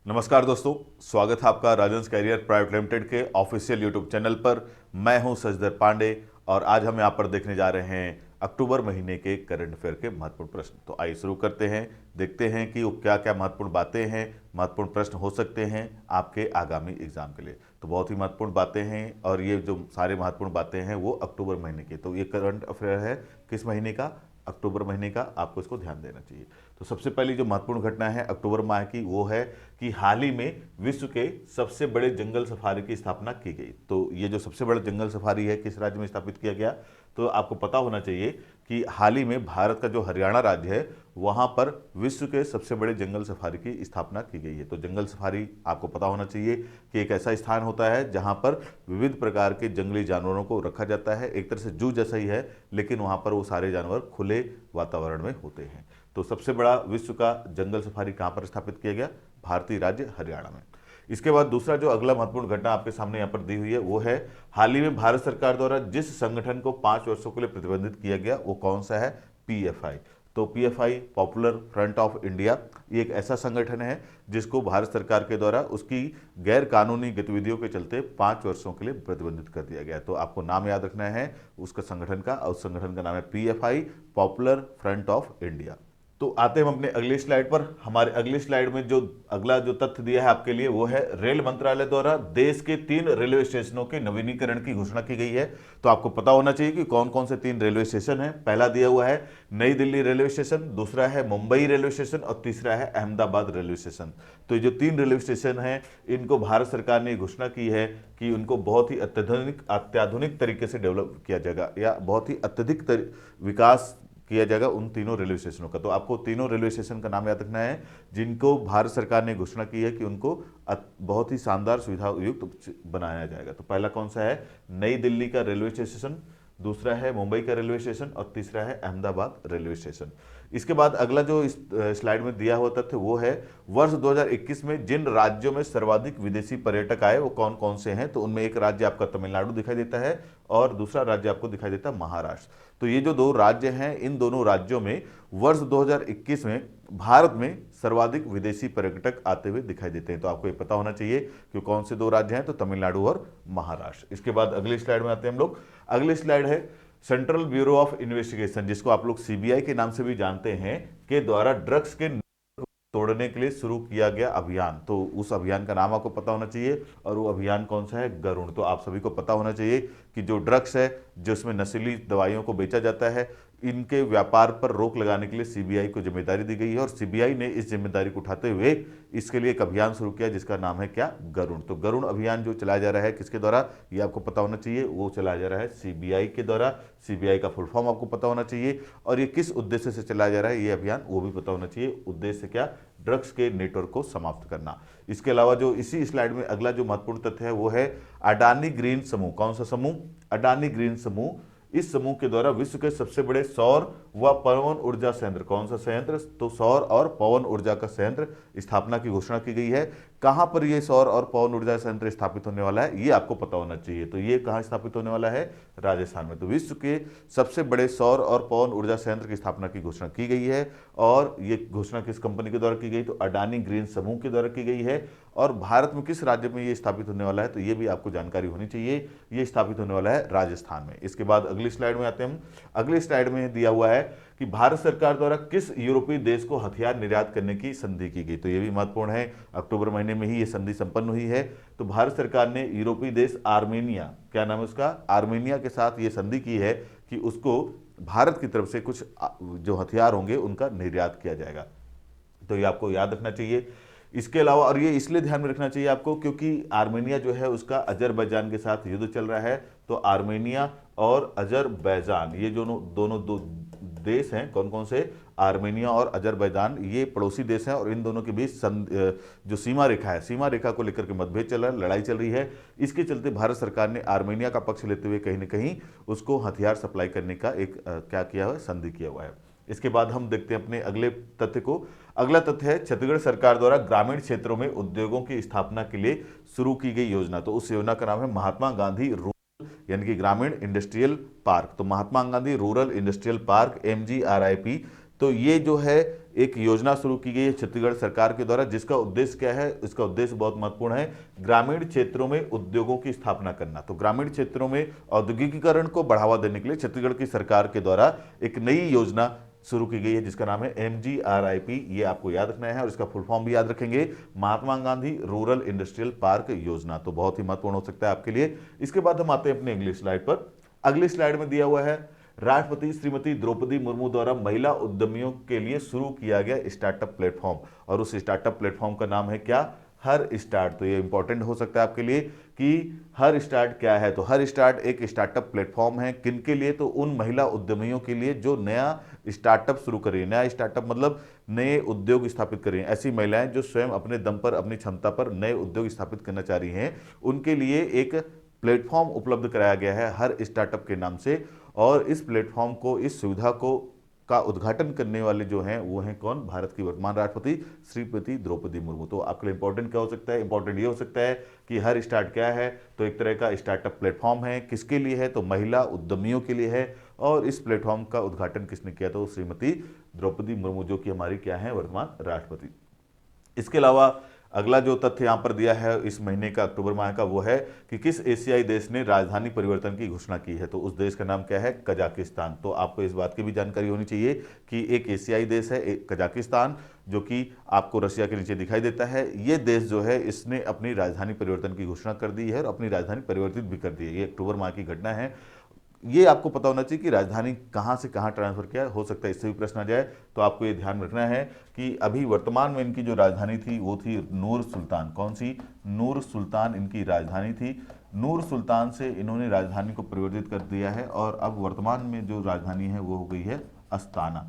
नमस्कार दोस्तों, स्वागत है आपका राजंस कैरियर प्राइवेट लिमिटेड के ऑफिशियल यूट्यूब चैनल पर। मैं हूं सजदर पांडे और आज हम यहां पर देखने जा रहे हैं अक्टूबर महीने के करंट अफेयर के महत्वपूर्ण प्रश्न। तो आइए शुरू करते हैं, देखते हैं कि वो क्या क्या महत्वपूर्ण बातें हैं, महत्वपूर्ण प्रश्न हो सकते हैं आपके आगामी एग्जाम के लिए। तो बहुत ही महत्वपूर्ण बातें हैं और ये जो सारे महत्वपूर्ण बातें हैं वो अक्टूबर महीने की। तो ये करंट अफेयर है किस महीने का? अक्टूबर महीने का। आपको इसको ध्यान देना चाहिए। तो सबसे पहली जो महत्वपूर्ण घटना है अक्टूबर माह की वो है कि हाल ही में विश्व के सबसे बड़े जंगल सफारी की स्थापना की गई। तो ये जो सबसे बड़ा जंगल सफारी है किस राज्य में स्थापित किया गया? तो आपको पता होना चाहिए कि हाल ही में भारत का जो हरियाणा राज्य है वहां पर विश्व के सबसे बड़े जंगल सफारी की स्थापना की गई है। तो जंगल सफारी आपको पता होना चाहिए कि एक ऐसा स्थान होता है जहां पर विविध प्रकार के जंगली जानवरों को रखा जाता है। एक तरह से जू जैसा ही है, लेकिन वहां पर वो सारे जानवर खुले वातावरण में होते हैं। तो सबसे बड़ा विश्व का जंगल सफारी कहां पर स्थापित किया गया? भारतीय राज्य हरियाणा में। इसके बाद दूसरा जो अगला महत्वपूर्ण घटना आपके सामने यहां पर दी हुई है वो है हाल ही में भारत सरकार द्वारा जिस संगठन को 5 वर्षों के लिए प्रतिबंधित किया गया वो कौन सा है? पीएफआई। तो PFI popular front of India, ये एक ऐसा संगठन है जिसको भारत सरकार के द्वारा उसकी गैर कानूनी गतिविधियों के चलते 5 वर्षों के लिए प्रतिबंधित कर दिया गया। तो आपको नाम याद रखना है उसका संगठन का, और उस संगठन का नाम है PFI popular front of India. तो आते हैं हम अपने अगली स्लाइड पर। हमारे अगली स्लाइड में जो अगला जो तथ्य दिया है आपके लिए वो है रेल मंत्रालय द्वारा देश के 3 रेलवे स्टेशनों के नवीनीकरण की घोषणा की गई है। तो आपको पता होना चाहिए कि कौन कौन से 3 रेलवे स्टेशन हैं। पहला दिया हुआ है नई दिल्ली रेलवे स्टेशन, दूसरा है मुंबई रेलवे स्टेशन और तीसरा है अहमदाबाद रेलवे स्टेशन। तो ये जो 3 रेलवे स्टेशन हैं इनको भारत सरकार ने घोषणा की है कि उनको बहुत ही अत्याधुनिक तरीके से डेवलप किया जाएगा या बहुत ही अत्यधिक विकास किया जाएगा उन तीनों रेलवे स्टेशनों का। तो आपको तीनों रेलवे स्टेशन का नाम याद रखना है जिनको भारत सरकार ने घोषणा की है कि उनको बहुत ही शानदार सुविधा युक्त बनाया जाएगा। तो पहला कौन सा है? नई दिल्ली का रेलवे स्टेशन, दूसरा है मुंबई का रेलवे स्टेशन और तीसरा है अहमदाबाद रेलवे स्टेशन। इसके बाद अगला जो इस स्लाइड में दिया हुआ तथ्य वो है वर्ष 2021 में जिन राज्यों में सर्वाधिक विदेशी पर्यटक आए वो कौन कौन से हैं। तो उनमें एक राज्य आपका तमिलनाडु दिखाई देता है और दूसरा राज्य आपको दिखाई देता है महाराष्ट्र। तो ये जो 2 राज्य हैं इन दोनों राज्यों में वर्ष 2021 में भारत में सर्वाधिक विदेशी पर्यटक आते हुए दिखाई देते हैं। तो आपको ये पता होना चाहिए कि कौन से 2 राज्य हैं, तो तमिलनाडु और महाराष्ट्र। इसके बाद अगली स्लाइड में आते हैं हम लोग। अगली स्लाइड है सेंट्रल ब्यूरो ऑफ इन्वेस्टिगेशन, जिसको आप लोग सीबीआई के नाम से भी जानते हैं, के द्वारा ड्रग्स के तोड़ने के लिए शुरू किया गया अभियान। तो उस अभियान का नाम आपको पता होना चाहिए और वो अभियान कौन सा है? गरुण। तो आप सभी को पता होना चाहिए कि जो ड्रग्स है जिसमें नशीली दवाइयों को बेचा जाता है इनके व्यापार पर रोक लगाने के लिए सीबीआई को जिम्मेदारी दी गई है और सीबीआई ने इस जिम्मेदारी को उठाते हुए इसके लिए एक अभियान शुरू किया जिसका नाम है क्या? गरुण। तो गरुण अभियान जो चलाया जा रहा है किसके द्वारा, ये आपको पता होना चाहिए, वो चलाया जा रहा है सीबीआई के द्वारा। सीबीआई का फुल फॉर्म आपको पता होना चाहिए और ये किस उद्देश्य से चलाया जा रहा है ये अभियान वो भी पता होना चाहिए। उद्देश्य क्या? ड्रग्स के नेटवर्क को समाप्त करना। इसके अलावा जो इसी स्लाइड में अगला जो महत्वपूर्ण तथ्य है वो है अडानी ग्रीन समूह। कौन सा समूह? अडानी ग्रीन समूह। इस समूह के द्वारा विश्व के सबसे बड़े सौर व पवन ऊर्जा संयंत्र, कौन सा संयंत्र? तो सौर और पवन ऊर्जा का संयंत्र स्थापना की घोषणा की गई है। कहां पर यह सौर और पवन ऊर्जा संयंत्र स्थापित होने वाला है ये आपको पता होना चाहिए। तो ये कहां स्थापित होने वाला है? राजस्थान में। तो विश्व के सबसे बड़े सौर और पवन ऊर्जा संयंत्र की स्थापना की घोषणा की गई है और ये घोषणा किस कंपनी के द्वारा की गई? तो अडानी ग्रीन समूह के द्वारा की गई है। और भारत में किस राज्य में ये स्थापित होने वाला है? तो ये भी आपको जानकारी होनी चाहिए। ये स्थापित होने वाला है राजस्थान में। इसके बाद अगली स्लाइड में आते हैं हम। अगली स्लाइड में दिया हुआ है कि भारत सरकार द्वारा किस यूरोपीय देश को हथियार निर्यात करने की संधि की गई। तो ये भी महत्वपूर्ण है, अक्टूबर महीने में ही ये संधि संपन्न हुई है। तो भारत सरकार ने यूरोपीय देश आर्मेनिया, क्या नाम है उसका? आर्मेनिया के साथ ये संधि की है कि उसको भारत की तरफ से कुछ जो हथियार होंगे उनका निर्यात किया जाएगा। तो ये आपको याद रखना चाहिए। इसके अलावा, और ये इसलिए ध्यान में रखना चाहिए आपको क्योंकि आर्मेनिया जो है उसका अजरबैजान के साथ युद्ध चल रहा है। तो आर्मेनिया और अजरबैजान ये दोनों दो देश हैं। कौन कौन से? आर्मेनिया और अजरबैजान, ये पड़ोसी देश हैं और इन दोनों के बीच जो सीमा रेखा है, सीमा रेखा को लेकर के मतभेद चल रहा है, लड़ाई चल रही है। इसके चलते भारत सरकार ने आर्मेनिया का पक्ष लेते हुए कहीं ना कहीं उसको हथियार सप्लाई करने का एक क्या किया हुआ है? संधि किया हुआ है। इसके बाद हम देखते हैं अपने अगले तथ्य को। अगला तथ्य है छत्तीसगढ़ सरकार द्वारा ग्रामीण क्षेत्रों में उद्योगों की स्थापना के लिए शुरू की गई योजना। तो उस योजना का नाम है महात्मा गांधी यानी कि ग्रामीण इंडस्ट्रियल पार्क। तो Mahatma Gandhi rural industrial park MGRIP तो ये जो है एक योजना शुरू की गई है छत्तीसगढ़ सरकार के द्वारा, जिसका उद्देश्य क्या है? इसका उद्देश्य बहुत महत्वपूर्ण है, ग्रामीण क्षेत्रों में उद्योगों की स्थापना करना। तो ग्रामीण क्षेत्रों में औद्योगिकीकरण को बढ़ावा देने के लिए छत्तीसगढ़ की सरकार के द्वारा एक नई योजना शुरू की गई है, जिसका नाम है MGRIP। ये आपको याद रखना है और इसका फुल फॉर्म भी याद रखेंगे, महात्मा गांधी रूरल इंडस्ट्रियल पार्क योजना। तो बहुत ही महत्वपूर्ण हो सकता है आपके लिए। इसके बाद हम आते हैं अपने अगली स्लाइड पर। अगली स्लाइड में दिया हुआ है राष्ट्रपति श्रीमती द्रौपदी मुर्मू द्वारा महिला उद्यमियों के लिए शुरू किया गया स्टार्टअप प्लेटफॉर्म, और उस स्टार्टअप प्लेटफॉर्म का नाम है क्या? हर स्टार्ट। तो ये इंपॉर्टेंट हो सकता है आपके लिए कि हर स्टार्ट क्या है। तो हर स्टार्ट एक स्टार्टअप प्लेटफॉर्म है, किन के लिए? तो उन महिला उद्यमियों के लिए जो नया स्टार्टअप शुरू कर रही है। नया स्टार्टअप मतलब नए उद्योग स्थापित कर रही हैं, ऐसी महिलाएं जो स्वयं अपने दम पर, अपनी क्षमता पर नए उद्योग स्थापित करना चाह रही हैं, उनके लिए एक प्लेटफॉर्म उपलब्ध कराया गया है हर स्टार्टअप के नाम से। और इस प्लेटफॉर्म को, इस सुविधा को का उद्घाटन करने वाले जो हैं वो हैं कौन? भारत की वर्तमान राष्ट्रपति श्रीमती द्रौपदी मुर्मू। तो आपके लिए इंपॉर्टेंट क्या हो सकता है? इंपॉर्टेंट ये हो सकता है कि हर स्टार्ट क्या है? तो एक तरह का स्टार्टअप प्लेटफॉर्म है। किसके लिए है? तो महिला उद्यमियों के लिए है। और इस प्लेटफॉर्म का उद्घाटन किसने किया? तो श्रीमती द्रौपदी मुर्मू, जो कि हमारी क्या है? वर्तमान राष्ट्रपति। इसके अलावा अगला जो तथ्य यहां पर दिया है इस महीने का, अक्टूबर माह का, वो है कि किस एशियाई देश ने राजधानी परिवर्तन की घोषणा की है। तो उस देश का नाम क्या है? कजाकिस्तान। तो आपको इस बात की भी जानकारी होनी चाहिए कि एक एशियाई देश है कजाकिस्तान, जो कि आपको रशिया के नीचे दिखाई देता है। ये देश जो है इसने अपनी राजधानी परिवर्तन की घोषणा कर दी है और अपनी राजधानी परिवर्तित भी कर दी है। ये अक्टूबर माह की घटना है। ये आपको पता होना चाहिए कि राजधानी कहाँ से कहाँ ट्रांसफर किया। हो सकता है इससे भी प्रश्न आ जाए, तो आपको ये ध्यान रखना है कि अभी वर्तमान में इनकी जो राजधानी थी वो थी नूर सुल्तान। कौन सी? नूर सुल्तान इनकी राजधानी थी। नूर सुल्तान से इन्होंने राजधानी को परिवर्तित कर दिया है और अब वर्तमान में जो राजधानी है वो हो गई है अस्ताना।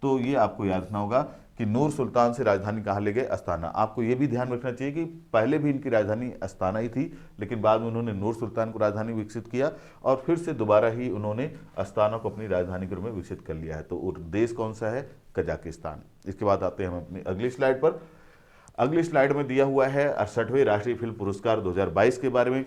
तो ये आपको याद रखना होगा कि नूर सुल्तान से राजधानी कहाँ ले गए? अस्ताना। आपको ये भी ध्यान रखना चाहिए कि पहले भी इनकी राजधानी अस्ताना ही थी, लेकिन बाद में उन्होंने नूर सुल्तान को राजधानी विकसित किया और फिर से दोबारा ही उन्होंने अस्ताना को अपनी राजधानी के रूप में विकसित कर लिया है। तो देश कौन सा है? कजाकिस्तान। इसके बाद आते हैं हम अपनी अगली स्लाइड पर। अगली स्लाइड में दिया हुआ है 68वें राष्ट्रीय फिल्म पुरस्कार 2022 के बारे में।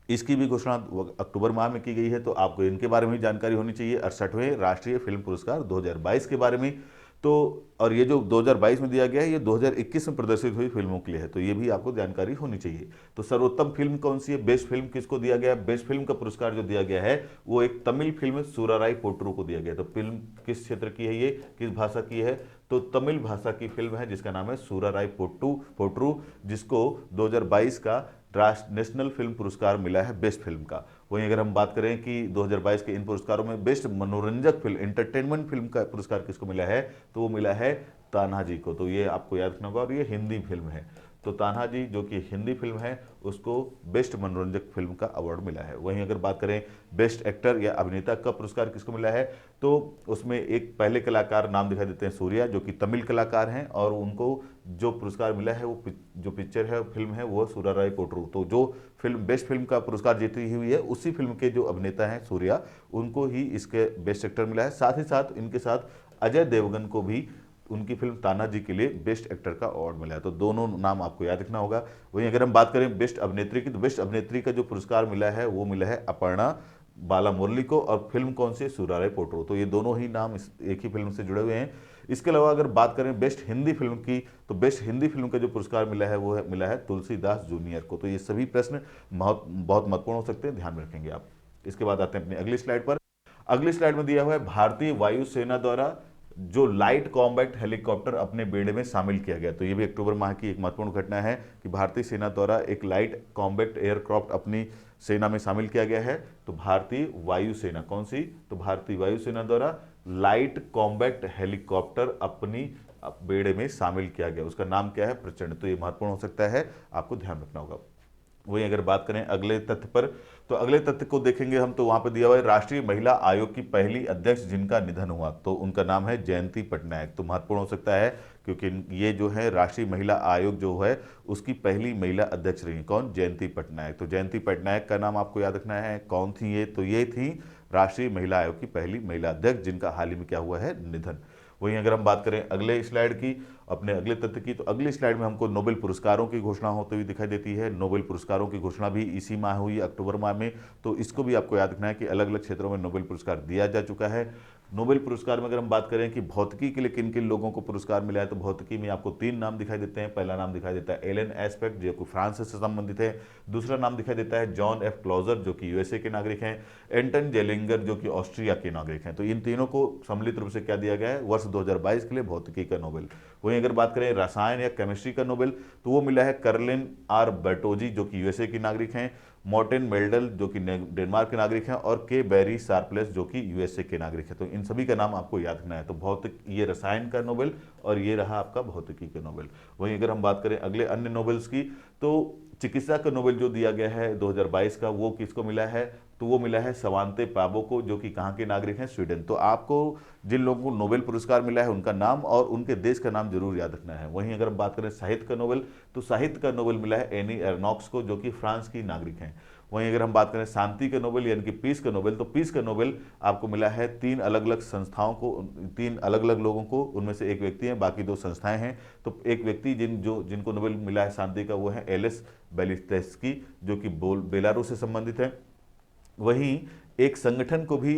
इसकी भी घोषणा अक्टूबर माह में की गई है, तो आपको इनके बारे में भी जानकारी होनी चाहिए, 68वें राष्ट्रीय फिल्म पुरस्कार 2022 के बारे में। तो और ये जो 2022 में दिया गया है ये 2021 में प्रदर्शित हुई फिल्मों के लिए है, तो ये भी आपको जानकारी होनी चाहिए। तो सर्वोत्तम फिल्म कौन सी है? बेस्ट फिल्म किसको दिया गया है? बेस्ट फिल्म का पुरस्कार जो दिया गया है वो एक तमिल फिल्म सूराराई पोट्रू को दिया गया। तो फिल्म किस क्षेत्र की है? ये किस भाषा की है? तो तमिल भाषा की फिल्म है जिसका नाम है सूराराई पोट्रू, जिसको 2022 का नेशनल फिल्म पुरस्कार मिला है बेस्ट फिल्म का। वहीं अगर हम बात करें कि 2022 के इन पुरस्कारों में बेस्ट मनोरंजक फिल्म, एंटरटेनमेंट फिल्म का पुरस्कार किसको मिला है? तो वो मिला है तान्हा जी को। तो ये आपको याद रखना होगा और ये हिंदी फिल्म है। तो तान्हा जी जो कि हिंदी फिल्म है उसको बेस्ट मनोरंजक फिल्म का अवार्ड मिला है। वहीं अगर बात करें बेस्ट एक्टर या अभिनेता का पुरस्कार किसको मिला है, तो उसमें एक पहले कलाकार नाम दिखाई देते हैं सूर्या, जो कि तमिल कलाकार हैं, और उनको जो पुरस्कार मिला है वो जो पिक्चर है, फिल्म है, वो सूराराई पोट्रू। तो जो फिल्म बेस्ट फिल्म का पुरस्कार जीती हुई है उसी फिल्म के जो अभिनेता हैं सूर्या, उनको ही इसके बेस्ट एक्टर मिला है। साथ ही साथ इनके साथ अजय देवगन को भी उनकी फिल्म तानाजी के लिए बेस्ट एक्टर का अवार्ड मिला है। तो दोनों नाम आपको याद रखना होगा। वहीं अगर हम बात करें बेस्ट अभिनेत्री की, तो बेस्ट अभिनेत्री का जो पुरस्कार मिला है वो मिला है अपर्णा बालामुरली को, और फिल्म कौन सी? सूराराई पोट्रू। तो ये दोनों ही नाम एक ही फिल्म से जुड़े हुए हैं। इसके अलावा अगर बात करें बेस्ट हिंदी फिल्म की, तो बेस्ट हिंदी फिल्म का जो पुरस्कार मिला है वो मिला है तुलसीदास जूनियर को। तो ये सभी प्रश्न बहुत महत्वपूर्ण हो सकते हैं, ध्यान में रखेंगे आप। इसके बाद आते हैं अपनी अगली स्लाइड पर। अगली स्लाइड में दिया हुआ है भारतीय वायुसेना द्वारा जो लाइट कॉम्बैट हेलीकॉप्टर अपने बेड़े में शामिल किया गया। तो ये भी अक्टूबर माह की एक महत्वपूर्ण घटना है कि भारतीय सेना द्वारा एक लाइट कॉम्बैट एयरक्राफ्ट अपनी सेना में शामिल किया गया है। तो भारतीय वायुसेना, कौन सी? तो भारतीय वायुसेना द्वारा लाइट कॉम्बैट हेलीकॉप्टर अपनी बेड़े में शामिल किया गया। उसका नाम क्या है? प्रचंड। तो ये महत्वपूर्ण हो सकता है, आपको ध्यान रखना होगा। वहीं अगर बात करें अगले तथ्य पर, तो अगले तथ्य को देखेंगे हम, तो वहां पर दिया हुआ है राष्ट्रीय महिला आयोग की पहली अध्यक्ष जिनका निधन हुआ, तो उनका नाम है जयंती पटनायक। तो महत्वपूर्ण हो सकता है क्योंकि ये जो है राष्ट्रीय महिला आयोग जो है उसकी पहली महिला अध्यक्ष रही। कौन? जयंती पटनायक। तो जयंती पटनायक का नाम आपको याद रखना है। कौन थी ये? तो ये थी राष्ट्रीय महिला आयोग की पहली महिला अध्यक्ष जिनका हाल ही में क्या हुआ है? निधन। वहीं अगर हम बात करें अगले स्लाइड की, अपने अगले तथ्य की, तो अगली स्लाइड में हमको नोबेल पुरस्कारों की घोषणा होती हुई दिखाई देती है। नोबेल पुरस्कारों की घोषणा भी इसी माह हुई, अक्टूबर माह में। तो इसको भी आपको याद रखना है कि अलग अलग क्षेत्रों में नोबेल पुरस्कार दिया जा चुका है। नोबेल पुरस्कार में अगर हम बात करें कि भौतिकी के लिए किन किन लोगों को पुरस्कार मिला है, तो भौतिकी में आपको 3 नाम दिखाई देते हैं। पहला नाम दिखाई देता है एलन एस्पेक्ट, जो कि फ्रांस से संबंधित है। दूसरा नाम दिखाई देता है जॉन एफ क्लॉजर, जो कि यूएसए के नागरिक हैं। एंटन जेलिंगर, जो कि ऑस्ट्रिया के नागरिक हैं। तो इन तीनों को सम्मिलित रूप से क्या दिया गया है, वर्ष 2022 के लिए भौतिकी का नोबेल। वहीं अगर बात करें रसायन या केमिस्ट्री का नोबेल, तो वो मिला है कर्लिन आर बर्टोजी, जो कि यूएसए के नागरिक हैं। मॉर्टिन मेल्डल, जो कि डेनमार्क के नागरिक हैं। और के बेरी शार्पलेस, जो कि यूएसए के नागरिक हैं। तो इन सभी का नाम आपको याद रखना है। तो भौतिक, ये रसायन का नोबेल और ये रहा आपका भौतिकी का नोबेल। वहीं अगर हम बात करें अगले अन्य नोबेल्स की, तो चिकित्सा का नोबेल जो दिया गया है 2022 का, वो किसको मिला है, तो वो मिला है सवांते पाबो को, जो कि कहाँ के नागरिक हैं, स्वीडन। तो आपको जिन लोगों को नोबेल पुरस्कार मिला है उनका नाम और उनके देश का नाम जरूर याद रखना है। वहीं अगर हम बात करें साहित्य का नोबेल, तो साहित्य का नोबेल मिला है एनी एर्नॉक्स को, जो कि फ्रांस की नागरिक हैं। वहीं अगर हम बात करें शांति के नोबेल यानी कि पीस का नोबेल, तो पीस का नोबेल आपको मिला है 3 अलग अलग संस्थाओं को, 3 अलग अलग लोगों को। उनमें से एक व्यक्ति हैं, बाकी 2 संस्थाएं हैं। तो एक व्यक्ति जिनको नोबेल मिला है शांति का, वो है एलिस बेलिस्टेस्की, जो कि बेलारूस से संबंधित है। वहीं एक संगठन को भी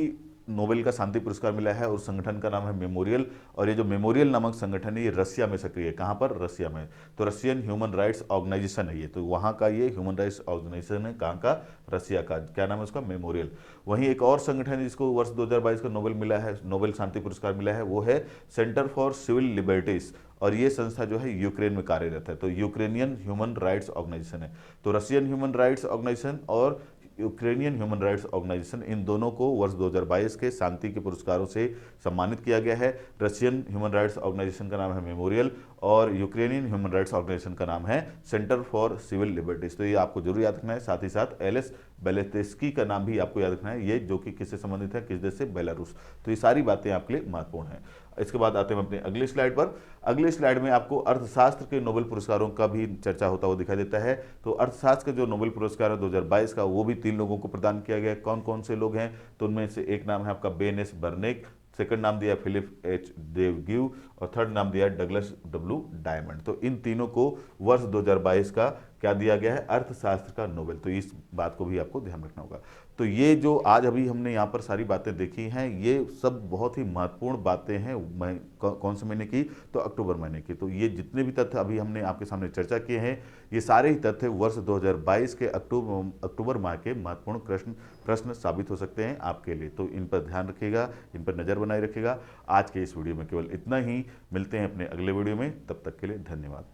नोबेल का शांति पुरस्कार मिला है, और संगठन का नाम है मेमोरियल। और ये जो मेमोरियल नामक संगठन है, ये रसिया में सक्रिय है। कहाँ पर, रसिया में। तो रशियन ह्यूमन राइट्स ऑर्गेनाइजेशन है ये, तो वहाँ का ये ह्यूमन राइट्स ऑर्गेनाइजेशन है। कहाँ का, रसिया का। क्या नाम है उसका, मेमोरियल। वहीं एक और संगठन है जिसको वर्ष 2022 का नोबेल मिला है, नोबेल शांति पुरस्कार मिला है, वो है सेंटर फॉर सिविल लिबर्टीज। और ये संस्था जो है यूक्रेन में कार्यरत है। तो यूक्रेनियन ह्यूमन राइट्स ऑर्गेनाइजेशन है। तो रशियन ह्यूमन राइट्स ऑर्गेनाइजेशन और यूक्रेनियन ह्यूमन राइट्स ऑर्गेनाइजेशन, इन दोनों को वर्ष 2022 के शांति के पुरस्कारों से सम्मानित किया गया है। रशियन ह्यूमन राइट्स ऑर्गेनाइजेशन का नाम है मेमोरियल, और यूक्रेनियन ह्यूमन राइट्स ऑर्गेनाइजेशन का नाम है सेंटर फॉर सिविल लिबर्टीज। तो ये आपको जरूर याद रखना है। साथ ही साथ एलिस बेलेतेस्की का नाम भी आपको याद रखना है, ये जो कि किससे संबंधित है, किस देश से, बेलारूस। तो ये सारी बातें आपके लिए महत्वपूर्ण हैं। इसके बाद आते हैं अपने अगले स्लाइड पर। अगले स्लाइड में आपको अर्थशास्त्र के नोबेल पुरस्कारों का भी चर्चा होता हुआ दिखाई देता है। तो अर्थशास्त्र का जो नोबेल पुरस्कार है 2022 का, वो भी 3 लोगों को प्रदान किया गया है। कौन कौन से लोग हैं, तो उनमें से एक नाम है आपका बेन एस बर्नेक, सेकंड नाम दिया फिलिप एच देवग्यू, और थर्ड नाम दिया डगलस डब्ल्यू डायमंड। तो इन तीनों को वर्ष 2022 का क्या दिया गया है, अर्थशास्त्र का नोबेल। तो इस बात को भी आपको ध्यान रखना होगा। तो ये जो आज अभी हमने यहाँ पर सारी बातें देखी हैं, ये सब बहुत ही महत्वपूर्ण बातें हैं। कौन से महीने की, तो अक्टूबर महीने की। तो ये जितने भी तथ्य अभी हमने आपके सामने चर्चा किए हैं, ये सारे ही तथ्य वर्ष 2022 के अक्टूबर माह के महत्वपूर्ण प्रश्न साबित हो सकते हैं आपके लिए। तो इन पर ध्यान रखिएगा, इन पर नज़र बनाए रखिएगा। आज के इस वीडियो में केवल इतना ही। मिलते हैं अपने अगले वीडियो में, तब तक के लिए धन्यवाद।